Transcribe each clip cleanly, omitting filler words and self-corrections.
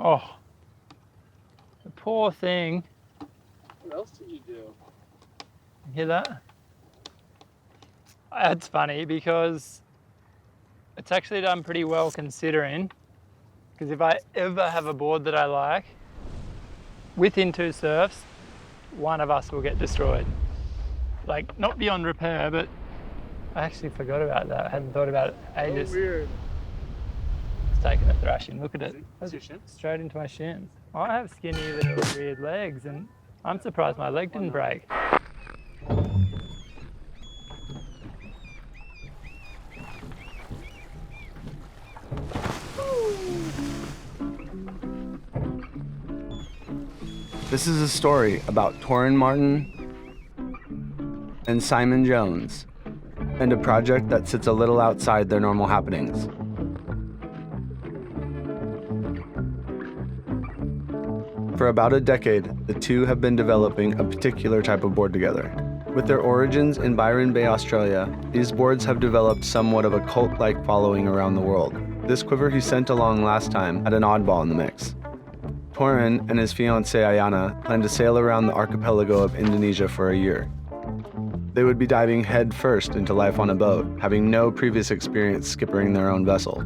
Oh, the poor thing. What else did you do? You hear that? That's funny because it's actually done pretty well considering, because if I ever have a board that I like, within 2 surfs, one of us will get destroyed. Like, not beyond repair, but I actually forgot about that. I hadn't thought about it ages. Oh, weird. It's taking a thrashing. Look at it. That's your shin? Straight into my shins. I have skinny little weird legs, and I'm surprised my leg didn't break. This is a story about Torren Martyn and Simon Jones, and a project that sits a little outside their normal happenings. For about a decade, the two have been developing a particular type of board together. With their origins in Byron Bay, Australia, these boards have developed somewhat of a cult-like following around the world. This quiver he sent along last time had an oddball in the mix. Torren and his fiancée Aiyana plan to sail around the archipelago of Indonesia for a year. They would be diving head first into life on a boat, having no previous experience skippering their own vessel.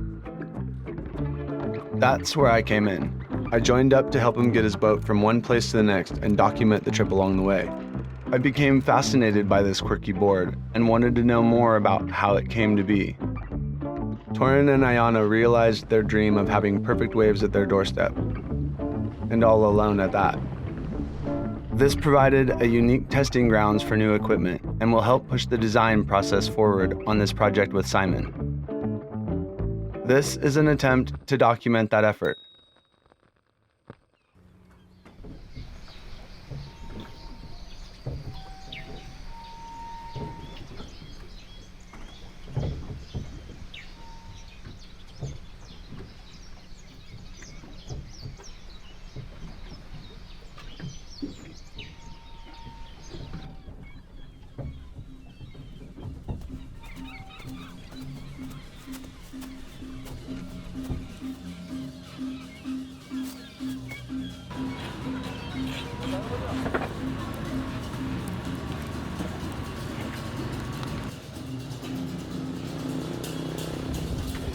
That's where I came in. I joined up to help him get his boat from one place to the next and document the trip along the way. I became fascinated by this quirky board and wanted to know more about how it came to be. Torren and Aiyana realized their dream of having perfect waves at their doorstep, and all alone at that. This provided a unique testing grounds for new equipment and will help push the design process forward on this project with Simon. This is an attempt to document that effort.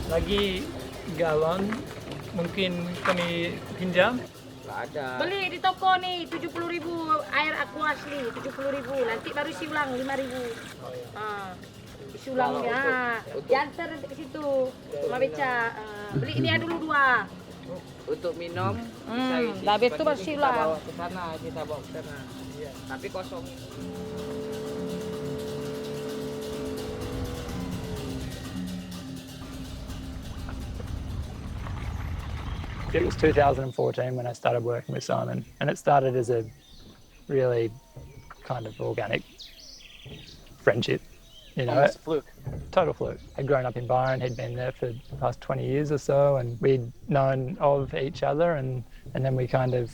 Lagi galon, mungkin kami pinjam. Ada. Beli di toko nih 70.000 air aqua asli 70.000, nanti baru isi ulang 5.000. Isi ulang ya. Diantar nanti ke situ sama beca. Beli ini dulu 2. Untuk minum, Labet itu baru isi kita ulang. bawa ke sana, kita bawa ke sana. Iya. Tapi kosong. It was 2014 when I started working with Simon, and it started as a really kind of organic friendship, you know. Almost a fluke. Total fluke. I'd grown up in Byron, he'd been there for the past 20 years or so, and we'd known of each other, and then we kind of,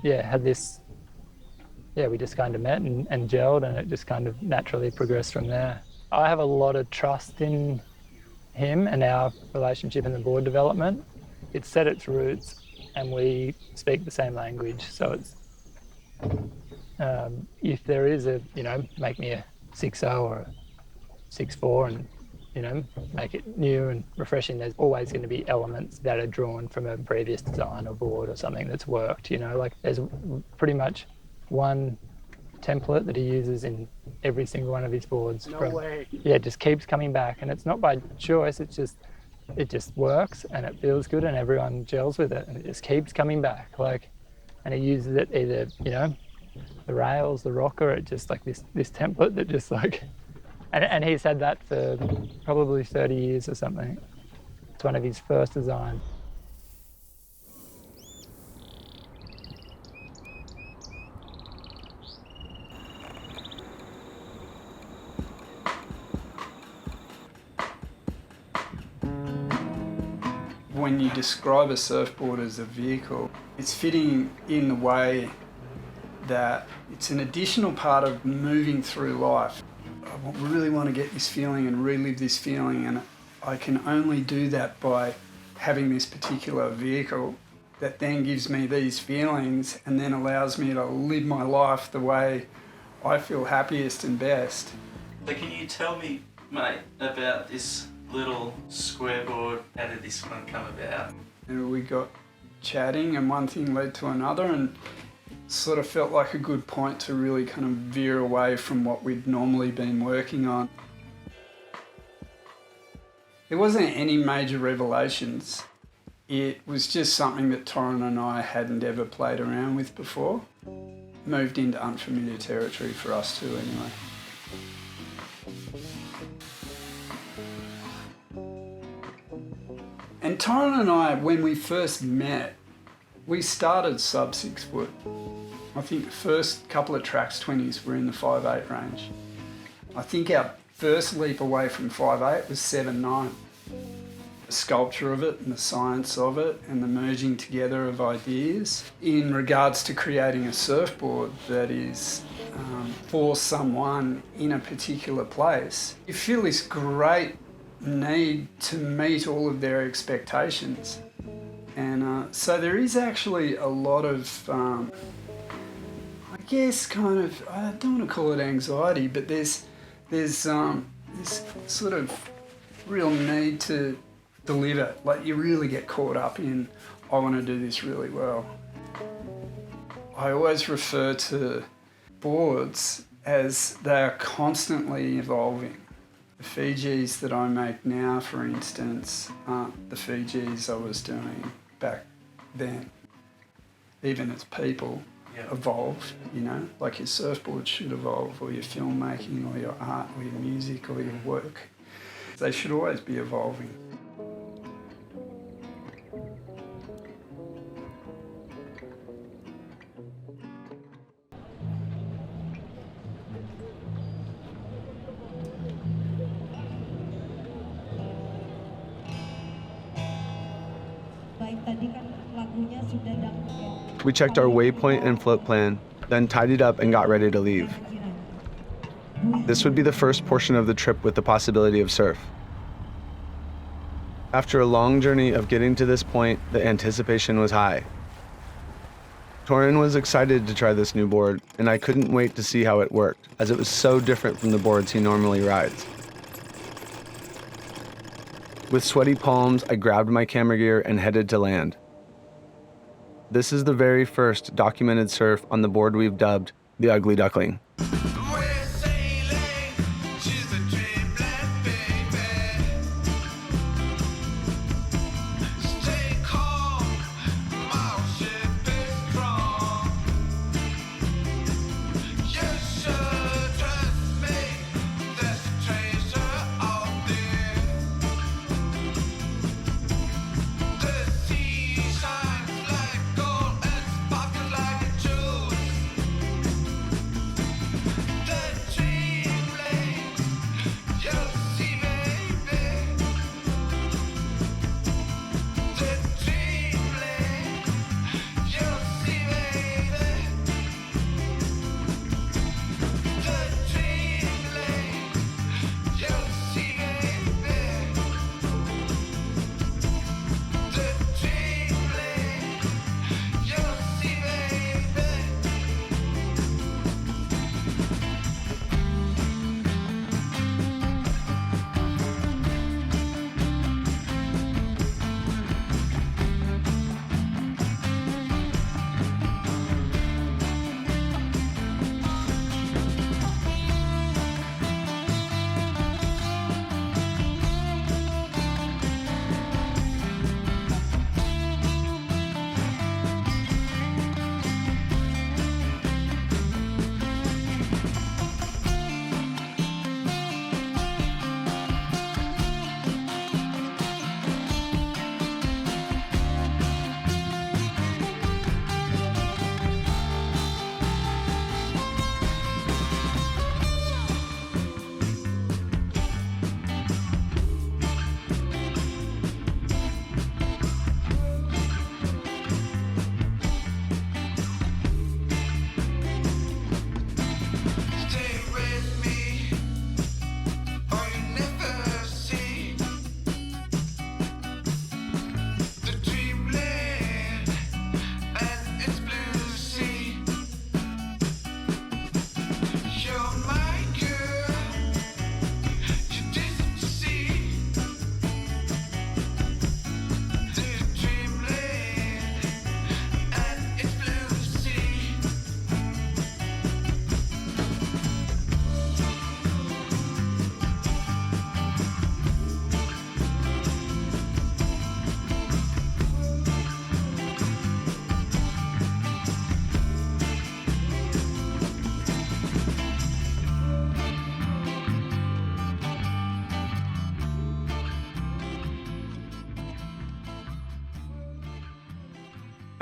had this, we just kind of met and gelled, and it just kind of naturally progressed from there. I have a lot of trust in him and our relationship in the board development. It's set its roots, and we speak the same language. So it's, if there is a, make me a 6.0 or a 6.4 and, make it new and refreshing, there's always going to be elements that are drawn from a previous design or board or something that's worked, like there's pretty much one template that he uses in every single one of his boards. No way. Yeah, it just keeps coming back, and it's not by choice, it just works and it feels good and everyone gels with it and it just keeps coming back. And he uses it either, the rails, the rocker, it just like this template that just and he's had that for probably 30 years or something. It's one of his first designs. When you describe a surfboard as a vehicle, it's fitting in the way that it's an additional part of moving through life. I really want to get this feeling and relive this feeling, and I can only do that by having this particular vehicle. that then gives me these feelings and then allows me to live my life the way I feel happiest and best. So can you tell me, mate, about this little square board? How did this one come about? And we got chatting and one thing led to another, and sort of felt like a good point to really kind of veer away from what we'd normally been working on. There wasn't any major revelations. It was just something that Torren and I hadn't ever played around with before. Moved into unfamiliar territory for us too anyway. And Torren and I, when we first met, we started sub 6 foot. I think the first couple of tracks 20s were in the 5'8" range. I think our first leap away from 5'8" was 7'9". The sculpture of it and the science of it and the merging together of ideas in regards to creating a surfboard that is for someone in a particular place. You feel this great need to meet all of their expectations. And so there is actually a lot of, I guess, kind of, I don't want to call it anxiety, but there's this sort of real need to deliver. Like, you really get caught up in, I want to do this really well. I always refer to boards as they are constantly evolving. The Fijis that I make now, for instance, aren't the Fijis I was doing back then. Even as people evolve, you know, like your surfboard should evolve, or your filmmaking, or your art, or your music, or your work. They should always be evolving. We checked our waypoint and float plan, then tidied up and got ready to leave. This would be the first portion of the trip with the possibility of surf. After a long journey of getting to this point, the anticipation was high. Torren was excited to try this new board, and I couldn't wait to see how it worked, as it was so different from the boards he normally rides. With sweaty palms, I grabbed my camera gear and headed to land. This is the very first documented surf on the board we've dubbed the Ugly Duckling.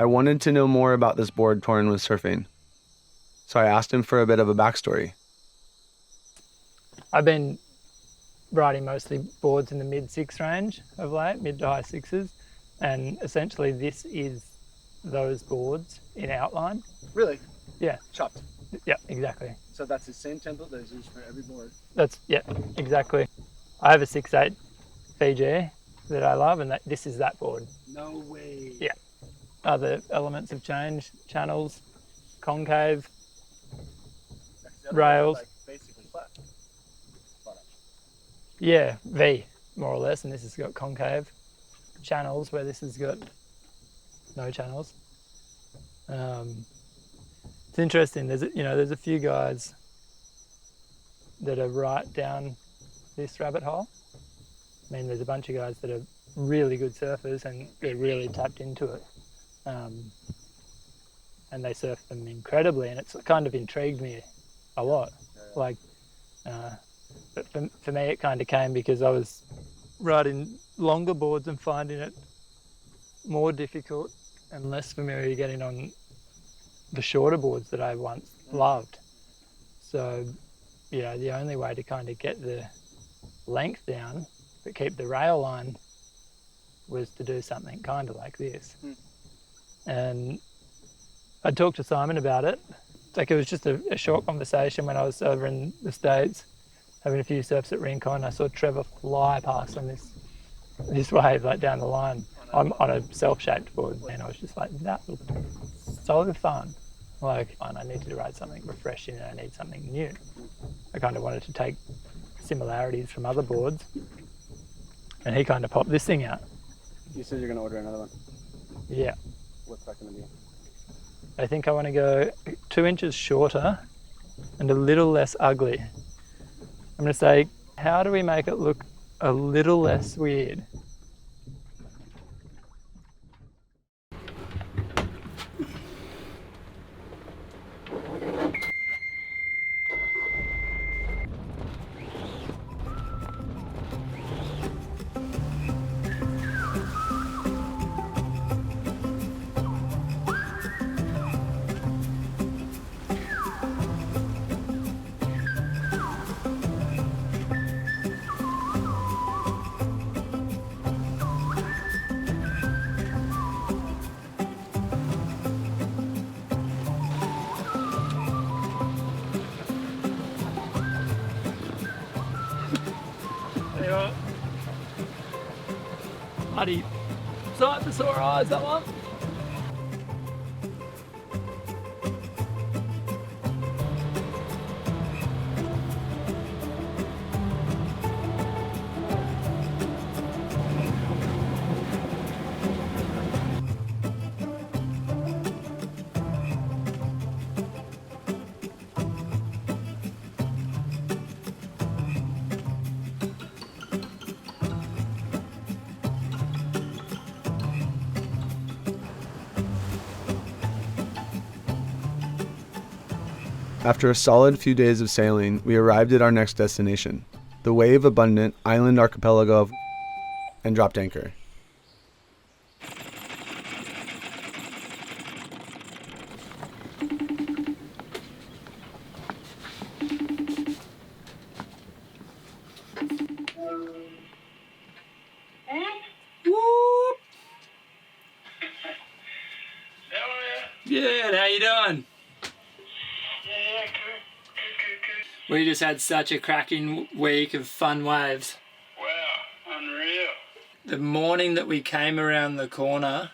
I wanted to know more about this board Torren was surfing, so I asked him for a bit of a backstory. I've been riding mostly boards in the mid-6 range of late, mid to high 6s, and essentially this is those boards in outline. Really? Yeah. Chopped. Yeah, exactly. So that's the same template that is used for every board. Yeah, exactly. I have a 6/8 Fiji that I love, and this is that board. No way. Yeah. Other elements have changed, channels, concave, rails. Like basically flat. Yeah, V, more or less, and this has got concave channels where this has got no channels. It's interesting. There's a few guys that are right down this rabbit hole. I mean, there's a bunch of guys that are really good surfers and they're really tapped into it, and they surf them incredibly, and it's kind of intrigued me a lot. Like, but for me, it kind of came because I was riding longer boards and finding it more difficult and less familiar getting on the shorter boards that I once loved. So, the only way to kind of get the length down but keep the rail line was to do something kind of like this. And I talked to Simon about it. Like, it was just a short conversation when I was over in the States having a few surfs at Rincon. I saw Trevor fly past on this wave, like down the line. I'm on a self-shaped board, and I was just like, that looked so fun. Like, I needed to ride something refreshing and I need something new. I kind of wanted to take similarities from other boards, and he kind of popped this thing out. You said you're going to order another one. Yeah. What's that going to be? I think I want to go 2 inches shorter and a little less ugly. I'm going to say, how do we make it look a little less weird? Bloody sight for sore eyes, that one. After a solid few days of sailing, we arrived at our next destination, the wave-abundant island archipelago of and dropped anchor. Good, how you doing? We just had such a cracking week of fun waves. Wow, unreal. The morning that we came around the corner,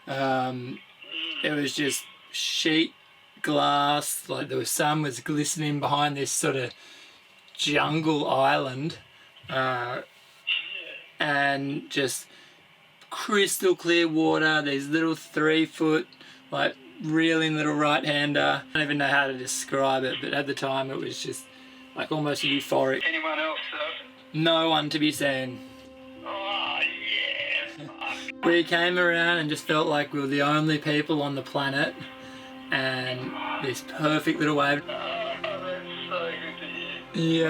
it was just sheet glass, like the sun was glistening behind this sort of jungle island, and just crystal clear water, these little 3-foot, like reeling little right-hander. I don't even know how to describe it, but at the time it was just like almost euphoric. Anyone else No one to be seen. Oh, yes. We came around and just felt like we were the only people on the planet, and this perfect little wave. Oh, that's so good to hear.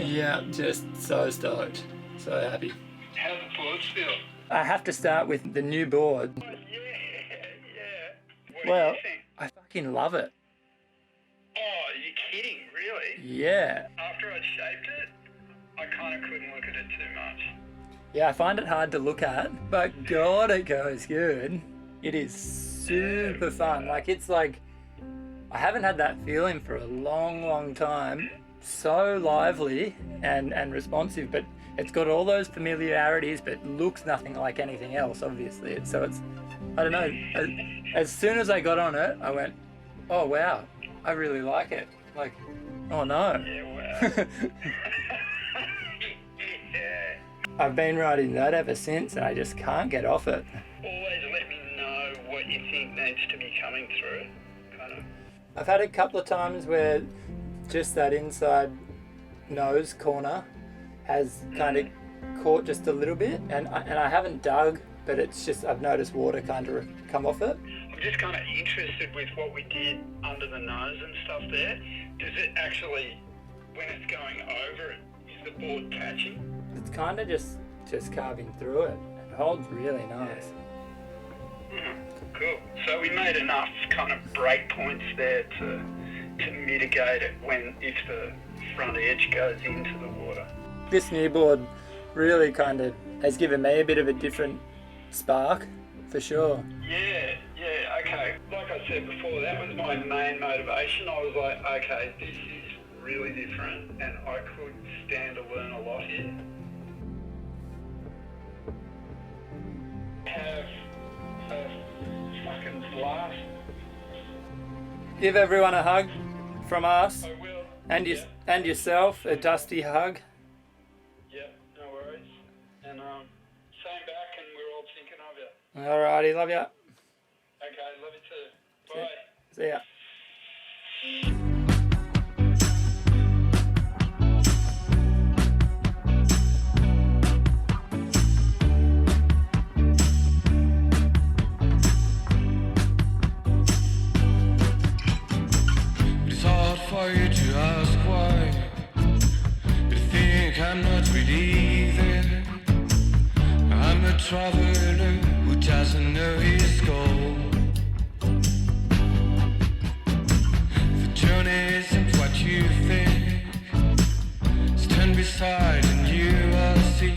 Yeah, just so stoked, so happy. How's the board feel? I have to start with the new board. Yeah, What Well, do you think? I fucking love it. Oh, are you kidding? Really? Yeah. After I'd shaped it, I kind of couldn't look at it too much. Yeah, I find it hard to look at, but God, it goes good. It is super fun. Like, it's like, I haven't had that feeling for a long time. So lively and responsive, but it's got all those familiarities, but looks nothing like anything else, obviously. It's I don't know, as soon as I got on it, I went, oh wow, I really like it. Like, oh no. Yeah, wow. Yeah. I've been riding that ever since, and I just can't get off it. Always let me know what you think needs to be coming through. Kind of. I've had a couple of times where just that inside nose corner has kind of caught just a little bit, and I haven't dug, but it's just, I've noticed water kind of come off it. I'm just kind of interested with what we did under the nose and stuff there. Does it actually, when it's going over it, is the board catching? It's kind of just carving through it. It holds really nice. Cool. So we made enough kind of break points there to mitigate it if the front edge goes into the water. This new board really kind of has given me a bit of a different spark, for sure. Yeah, okay. Like I said before, that was my main motivation. I was like, okay, this is really different and I could stand to learn a lot here. Have a fucking blast. Give everyone a hug from us, I will. and yourself a dusty hug. Yeah, no worries. And same back, and we're all thinking of you. Alrighty, love ya. Okay, love you too. Bye. See ya. It's hard for you to ask why. You think I'm not really there. I'm a traveler who doesn't know his goal. The journey isn't what you think. Stand beside and you will see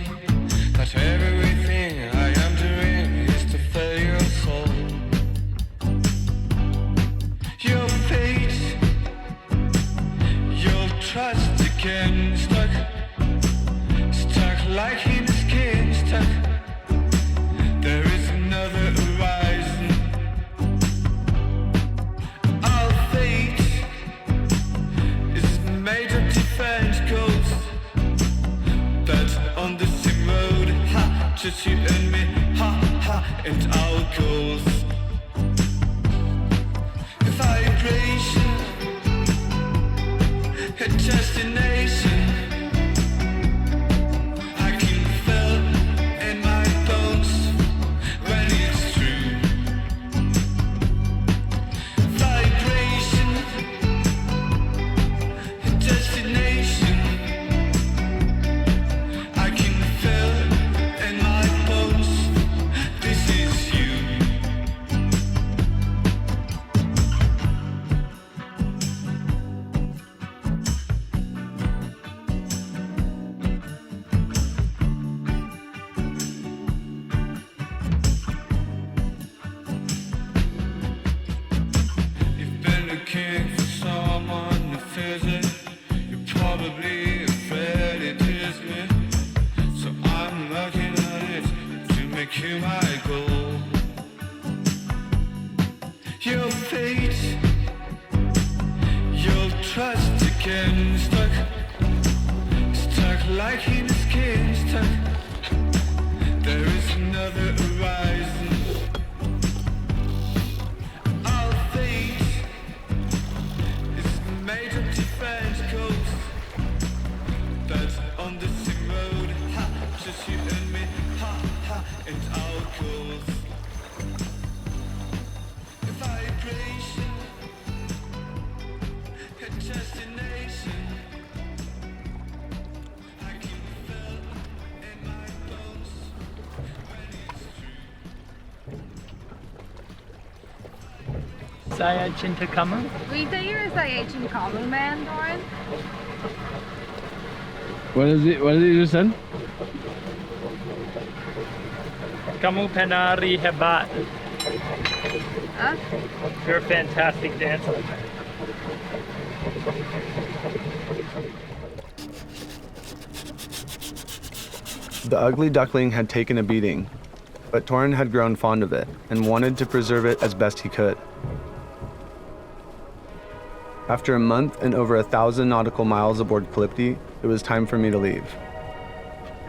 that everything I am doing is to fill your soul. Your fate, your trust again, stuck like in a skin, stuck. There is another horizon. Our fate is made of different goals. But on the same road, ha, just you and me, ha, ha, and our goals. A vibration, a destination. saya cinta kamu? Kita saya cinta kamu, man, Torren. What is it you said? Kamu penari hebat. Huh? You're a fantastic dancer. The ugly duckling had taken a beating, but Torren had grown fond of it and wanted to preserve it as best he could. After a month and over 1,000 nautical miles aboard Calypte, it was time for me to leave.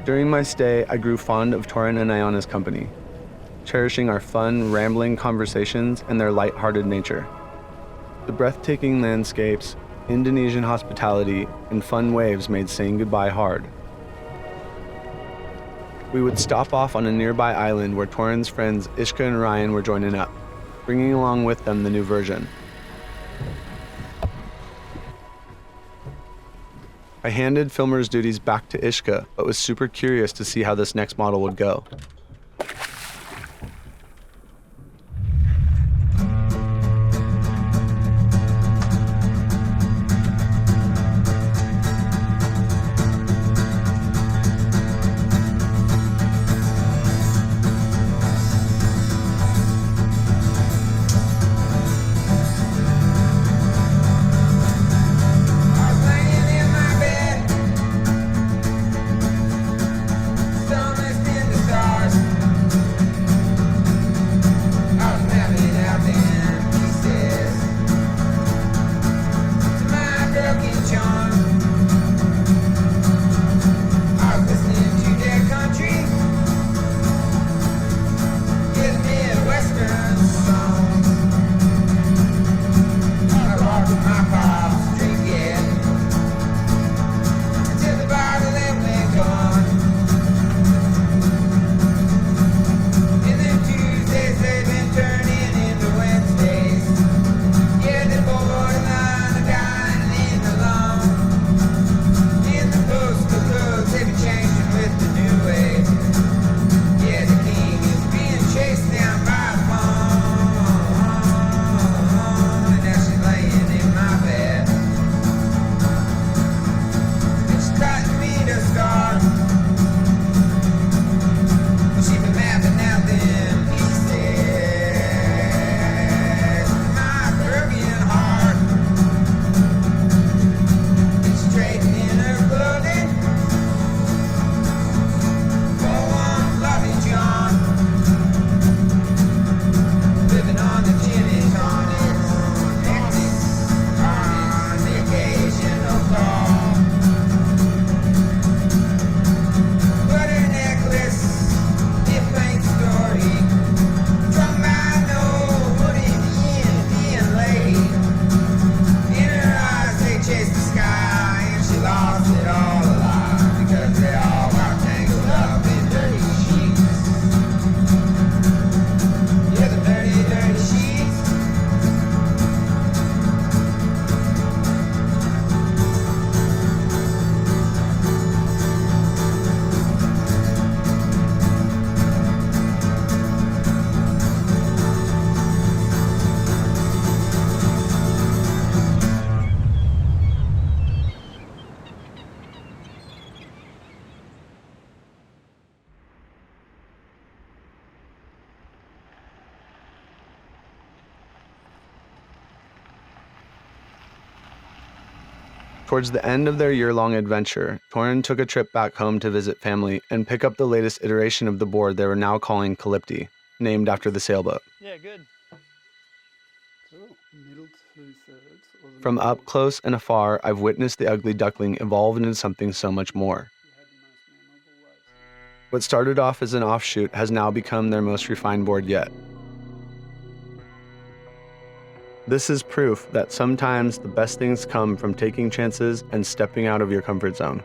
During my stay, I grew fond of Torren and Aiyana's company, cherishing our fun, rambling conversations and their light-hearted nature. The breathtaking landscapes, Indonesian hospitality, and fun waves made saying goodbye hard. We would stop off on a nearby island where Torren's friends Ishka and Ryan were joining up, bringing along with them the new version. I handed filmer's duties back to Ishka, but was super curious to see how this next model would go. Towards the end of their year-long adventure, Torren took a trip back home to visit family and pick up the latest iteration of the board they were now calling Calypte, named after the sailboat. Yeah, good. Cool. Middle two-thirds. From up close and afar, I've witnessed the Ugly Duckling evolve into something so much more. What started off as an offshoot has now become their most refined board yet. This is proof that sometimes the best things come from taking chances and stepping out of your comfort zone.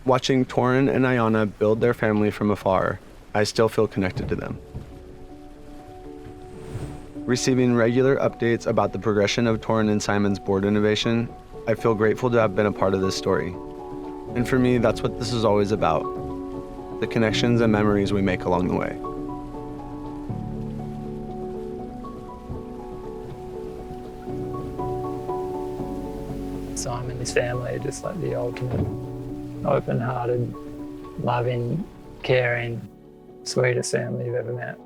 Watching Torren and Aiyana build their family from afar, I still feel connected to them. Receiving regular updates about the progression of Torren and Simon's board innovation, I feel grateful to have been a part of this story. And for me, that's what this is always about, the connections and memories we make along the way. Simon and his family are just like the ultimate open-hearted, loving, caring, sweetest family you've ever met.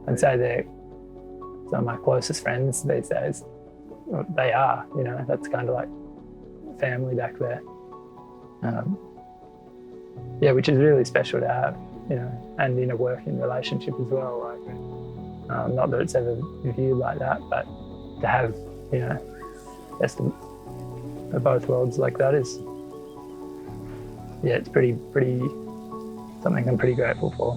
I'd say they're some of my closest friends these days. Well, they are, you know, that's kind of like family back there. Yeah, which is really special to have, you know, and in a working relationship as well. Like, not that it's ever viewed like that, but to have, you know, best of both worlds like that is, yeah, it's pretty something I'm pretty grateful for.